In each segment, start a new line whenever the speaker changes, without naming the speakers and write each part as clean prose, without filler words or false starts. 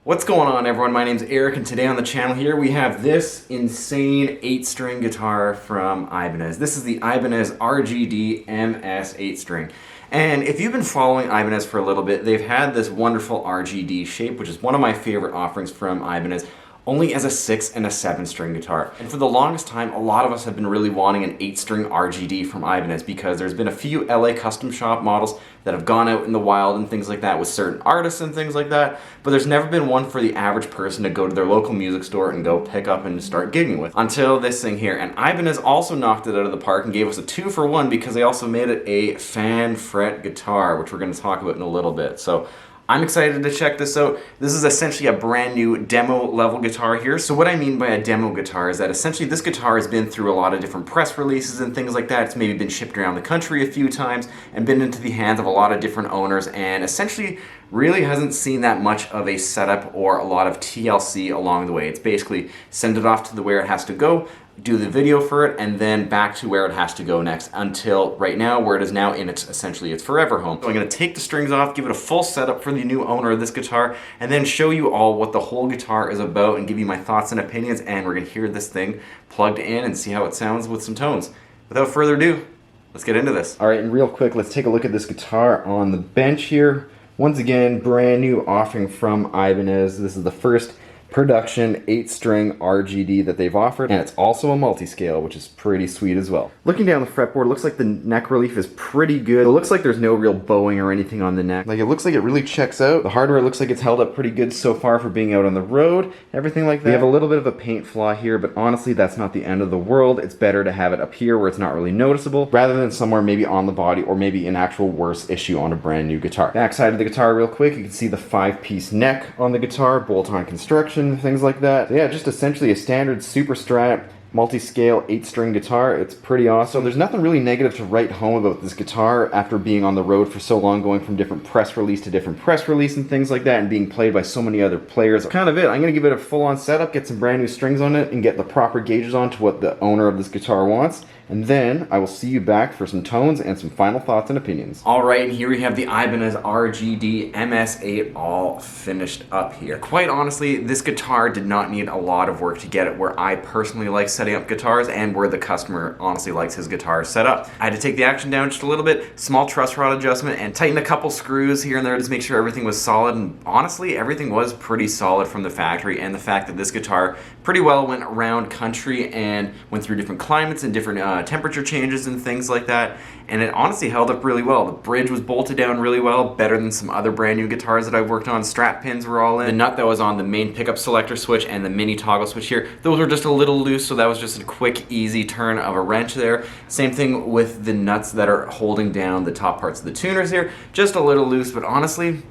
What's going on, everyone? My name's Eric, and today on the channel here we have this insane 8-string guitar from Ibanez. This is the Ibanez RGD MS8 string. And if you've been following Ibanez for a little bit, they've had this wonderful RGD shape, which is one of my favorite offerings from Ibanez, only as a 6 and a 7 string guitar. And for the longest time, a lot of us have been really wanting an 8-string RGD from Ibanez because there's been a few LA custom shop models that have gone out in the wild and things like that with certain artists and things like that, but there's never been one for the average person to go to their local music store and go pick up and start gigging with. Until this thing here. And Ibanez also knocked it out of the park and gave us a 2-for-1 because they also made it a fan fret guitar, which we're going to talk about in a little bit. So I'm excited to check this out. This is essentially a brand new demo level guitar here. So what I mean by a demo guitar is that essentially this guitar has been through a lot of different press releases and things like that. It's maybe been shipped around the country a few times and been into the hands of a lot of different owners, and essentially really hasn't seen that much of a setup or a lot of TLC along the way. It's basically send it off to where it has to go, do the video for it, and then back to where it has to go next until right now, where it is now in its essentially its forever home. So I'm going to take the strings off, give it a full setup for the new owner of this guitar, and then show you all what the whole guitar is about and give you my thoughts and opinions, and we're going to hear this thing plugged in and see how it sounds with some tones. Without further ado, let's get into this. Alright, and real quick, let's take a look at this guitar on the bench here. Once again, brand new offering from Ibanez. This is the first production 8-string RGD that they've offered, and it's also a multi-scale, which is pretty sweet as well. Looking down the fretboard, it looks like the neck relief is pretty good. It looks like there's no real bowing or anything on the neck. Like, it looks like it really checks out. The hardware looks like it's held up pretty good so far for being out on the road, everything like that. We have a little bit of a paint flaw here, but honestly, that's not the end of the world. It's better to have it up here where it's not really noticeable, rather than somewhere maybe on the body or maybe an actual worse issue on a brand new guitar. Back side of the guitar real quick, you can see the 5-piece neck on the guitar, bolt-on construction, things like that. So yeah, just essentially a standard super strat multi-scale 8-string guitar. It's pretty awesome. There's nothing really negative to write home about this guitar after being on the road for so long, going from different press release to different press release and things like that, and being played by so many other players. Kind of it. I'm going to give it a full-on setup, get some brand new strings on it, and get the proper gauges on to what the owner of this guitar wants. And then I will see you back for some tones and some final thoughts and opinions. Alright, and here we have the Ibanez RGD MS8 all finished up here. Quite honestly, this guitar did not need a lot of work to get it where I personally like setting up guitars and where the customer honestly likes his guitar set up. I had to take the action down just a little bit, small truss rod adjustment, and tighten a couple screws here and there to make sure everything was solid. And honestly, everything was pretty solid from the factory, and the fact that this guitar pretty well went around country and went through different climates and different temperature changes and things like that, and it honestly held up really well. The bridge was bolted down really well, better than some other brand new guitars that I've worked on. Strap pins were all in. The nut that was on the main pickup selector switch and the mini toggle switch here, those were just a little loose, so that was just a quick, easy turn of a wrench there. Same thing with the nuts that are holding down the top parts of the tuners here, just a little loose, but honestly,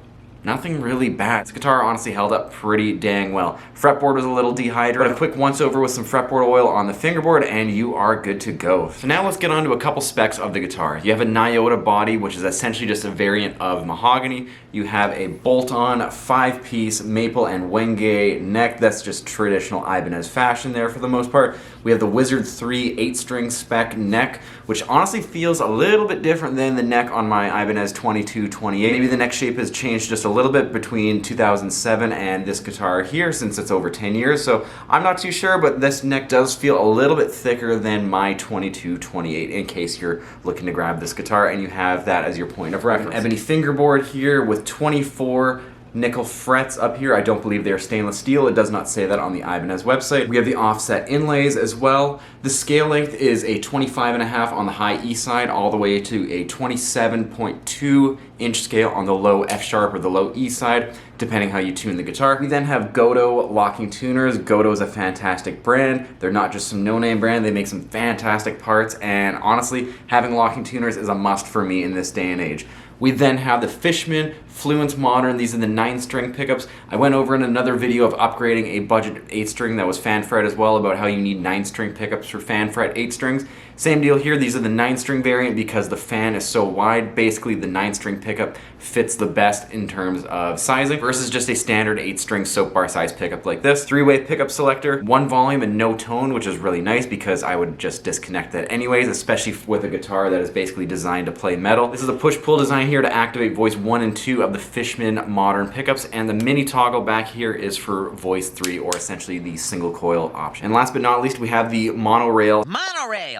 nothing really bad. This guitar honestly held up pretty dang well. Fretboard was a little dehydrated. A quick once over with some fretboard oil on the fingerboard and you are good to go. So now let's get on to a couple specs of the guitar. You have a Nyota body, which is essentially just a variant of mahogany. You have a bolt-on 5-piece maple and wenge neck. That's just traditional Ibanez fashion there for the most part. We have the Wizard 3 8-string spec neck, which honestly feels a little bit different than the neck on my Ibanez 2228. Maybe the neck shape has changed just a little bit between 2007 and this guitar here, since it's over 10 years, so I'm not too sure, but this neck does feel a little bit thicker than my 2228 in case you're looking to grab this guitar and you have that as your point of reference. Ebony fingerboard here with 24 nickel frets up here. I don't believe they are stainless steel. It does not say that on the Ibanez website. We have the offset inlays as well. The scale length is a 25.5 on the high E side, all the way to a 27.2 inch scale on the low F sharp or the low E side, depending how you tune the guitar. We then have Goto locking tuners. Goto is a fantastic brand. They're not just some no-name brand. They make some fantastic parts, and honestly, having locking tuners is a must for me in this day and age. We then have the Fishman Fluence Modern. These are the 9-string pickups. I went over in another video of upgrading a budget 8-string that was fan fret as well, about how you need 9-string pickups for fan fret 8 strings. Same deal here. These are the 9-string variant because the fan is so wide. Basically, the 9-string pickup fits the best in terms of sizing versus just a standard 8-string soap bar size pickup like this. 3-way pickup selector, 1 volume and no tone, which is really nice because I would just disconnect that anyways, especially with a guitar that is basically designed to play metal. This is a push-pull design here to activate voice 1 and 2 of the Fishman modern pickups, and the mini toggle back here is for voice 3, or essentially the single coil option. And last but not least, we have the monorail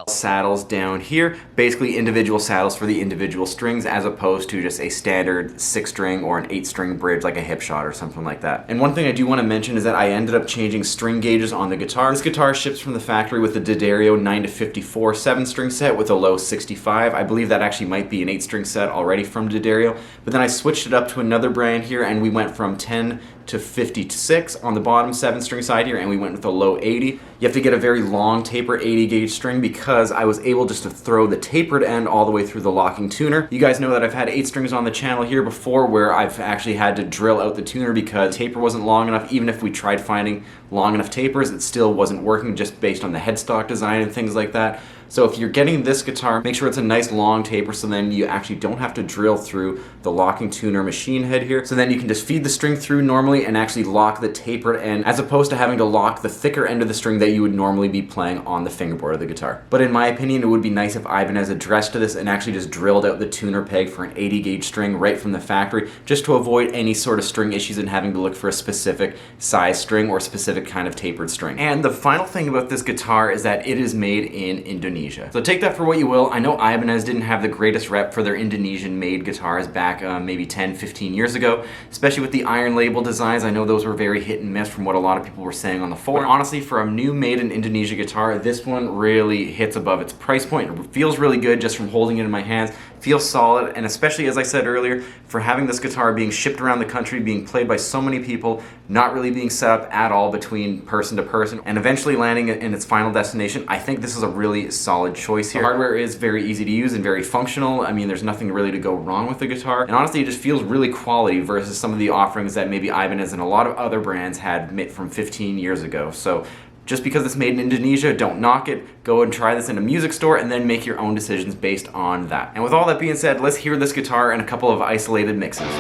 saddles down here, basically individual saddles for the individual strings, as opposed to just a standard 6-string or an 8-string bridge like a hip shot or something like that. And one thing I do want to mention is that I ended up changing string gauges on the guitar. This guitar ships from the factory with the D'Addario 9-54 7-string set with a low 65. I believe that actually might be an 8-string set already from D'Addario, but then I switched it up to another brand here, and we went from 10 to 56 on the bottom 7-string side here, and we went with a low 80. You have to get a very long taper 80 gauge string because I was able just to throw the tapered end all the way through the locking tuner. You guys know that I've had 8 strings on the channel here before where I've actually had to drill out the tuner because taper wasn't long enough. Even if we tried finding long enough tapers, it still wasn't working just based on the headstock design and things like that. So if you're getting this guitar, make sure it's a nice long taper so then you actually don't have to drill through the locking tuner machine head here. So then you can just feed the string through normally and actually lock the tapered end, as opposed to having to lock the thicker end of the string that you would normally be playing on the fingerboard of the guitar. But in my opinion, it would be nice if Ibanez addressed to this and actually just drilled out the tuner peg for an 80 gauge string right from the factory, just to avoid any sort of string issues and having to look for a specific size string or specific kind of tapered string. And the final thing about this guitar is that it is made in Indonesia. So take that for what you will. I know Ibanez didn't have the greatest rep for their Indonesian-made guitars back maybe 10, 15 years ago, especially with the iron label designs. I know those were very hit and miss from what a lot of people were saying on the forum. But honestly, for a new made in Indonesia guitar, this one really hits above its price point. It feels really good just from holding it in my hands. Feels solid, and especially, as I said earlier, for having this guitar being shipped around the country, being played by so many people, not really being set up at all between person to person, and eventually landing in its final destination, I think this is a really solid choice here. The hardware is very easy to use and very functional. I mean, there's nothing really to go wrong with the guitar, and honestly, it just feels really quality versus some of the offerings that maybe Ibanez and a lot of other brands had from 15 years ago. So just because it's made in Indonesia, don't knock it. Go and try this in a music store and then make your own decisions based on that. And with all that being said, let's hear this guitar in a couple of isolated mixes.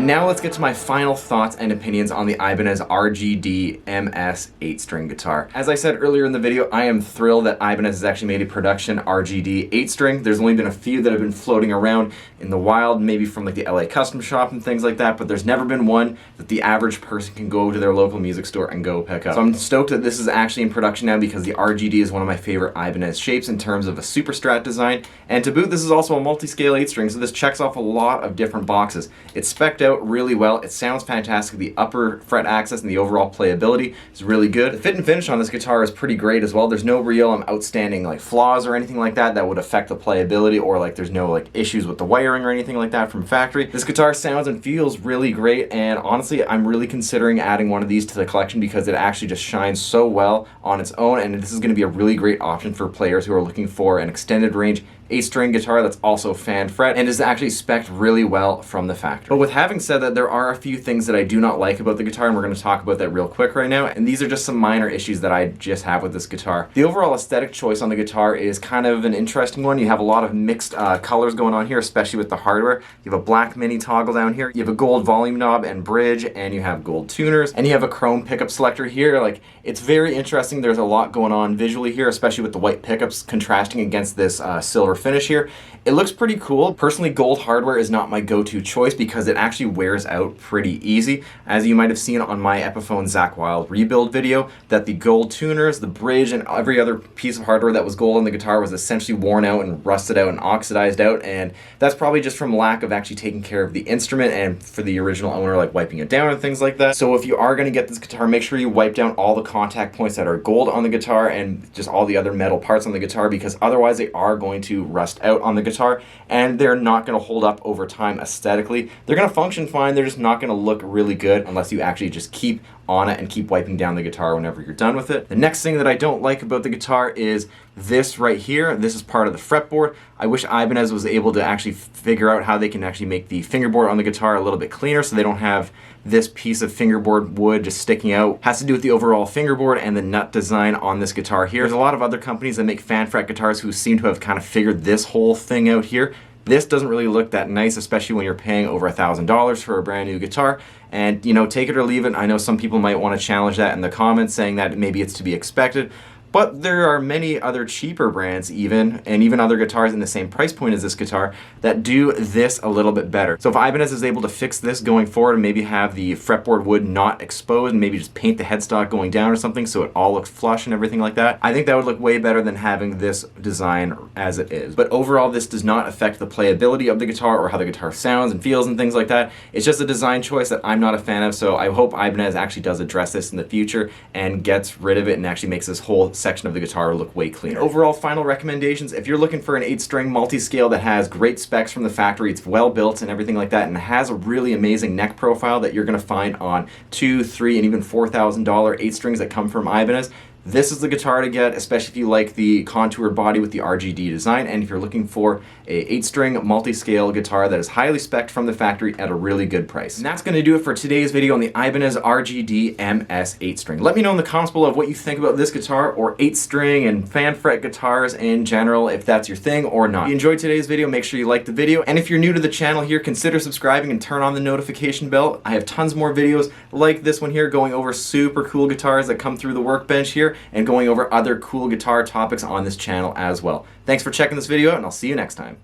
And now let's get to my final thoughts and opinions on the Ibanez RGD MS8 string guitar. As I said earlier in the video, I am thrilled that Ibanez has actually made a production RGD 8 string. There's only been a few that have been floating around in the wild, maybe from like the LA Custom Shop and things like that, but there's never been one that the average person can go to their local music store and go pick up. So I'm stoked that this is actually in production now because the RGD is one of my favorite Ibanez shapes in terms of a super strat design. And to boot, this is also a multi-scale 8 string, so this checks off a lot of different boxes. It's spec'd out really well. It sounds fantastic. The upper fret access and the overall playability is really good. The fit and finish on this guitar is pretty great as well. There's no real outstanding like flaws or anything like that would affect the playability, or like there's no like issues with the wiring or anything like that from factory. This guitar sounds and feels really great, and honestly I'm really considering adding one of these to the collection because it actually just shines so well on its own, and this is going to be a really great option for players who are looking for an extended range 8-string guitar that's also fan fret and is actually spec'd really well from the factory. But with having said that, there are a few things that I do not like about the guitar, and we're going to talk about that real quick right now, and these are just some minor issues that I just have with this guitar. The overall aesthetic choice on the guitar is kind of an interesting one. You have a lot of mixed colors going on here, especially with the hardware. You have a black mini toggle down here, you have a gold volume knob and bridge, and you have gold tuners, and you have a chrome pickup selector here. Like, it's very interesting. There's a lot going on visually here, especially with the white pickups contrasting against this silver finish here. It looks pretty cool. Personally, gold hardware is not my go-to choice because it actually wears out pretty easy. As you might have seen on my Epiphone Zakk Wylde rebuild video, that the gold tuners, the bridge, and every other piece of hardware that was gold on the guitar was essentially worn out and rusted out and oxidized out, and that's probably just from lack of actually taking care of the instrument and for the original owner like wiping it down and things like that. So if you are going to get this guitar, make sure you wipe down all the contact points that are gold on the guitar and just all the other metal parts on the guitar, because otherwise they are going to rust out on the guitar and they're not going to hold up over time aesthetically. They're going to function fine, they're just not going to look really good unless you actually just keep on it and keep wiping down the guitar whenever you're done with it. The next thing that I don't like about the guitar is this right here. This is part of the fretboard. I wish Ibanez was able to actually figure out how they can actually make the fingerboard on the guitar a little bit cleaner so they don't have this piece of fingerboard wood just sticking out. Has to do with the overall fingerboard and the nut design on this guitar here. There's a lot of other companies that make fan fret guitars who seem to have kind of figured this whole thing out here. This doesn't really look that nice, especially when you're paying over $1,000 for a brand new guitar. And, you know, take it or leave it. I know some people might want to challenge that in the comments, saying that maybe it's to be expected. But there are many other cheaper brands and even other guitars in the same price point as this guitar that do this a little bit better. So if Ibanez is able to fix this going forward and maybe have the fretboard wood not exposed and maybe just paint the headstock going down or something so it all looks flush and everything like that, I think that would look way better than having this design as it is. But overall, this does not affect the playability of the guitar or how the guitar sounds and feels and things like that. It's just a design choice that I'm not a fan of, so I hope Ibanez actually does address this in the future and gets rid of it and actually makes this whole section of the guitar look way cleaner. Overall, final recommendations: if you're looking for an 8-string multi-scale that has great specs from the factory, it's well built and everything like that, and has a really amazing neck profile that you're going to find on $2,000, $3,000, and even $4,000 8 strings that come from Ibanez, this is the guitar to get, especially if you like the contoured body with the RGD design, and if you're looking for a 8-string multi-scale guitar that is highly spec'd from the factory at a really good price. And that's going to do it for today's video on the Ibanez RGD MS8 string. Let me know in the comments below what you think about this guitar or 8-string and fan fret guitars in general, if that's your thing or not. If you enjoyed today's video, make sure you like the video, and if you're new to the channel here, consider subscribing and turn on the notification bell. I have tons more videos like this one here going over super cool guitars that come through the workbench here, and going over other cool guitar topics on this channel as well. Thanks for checking this video out, and I'll see you next time.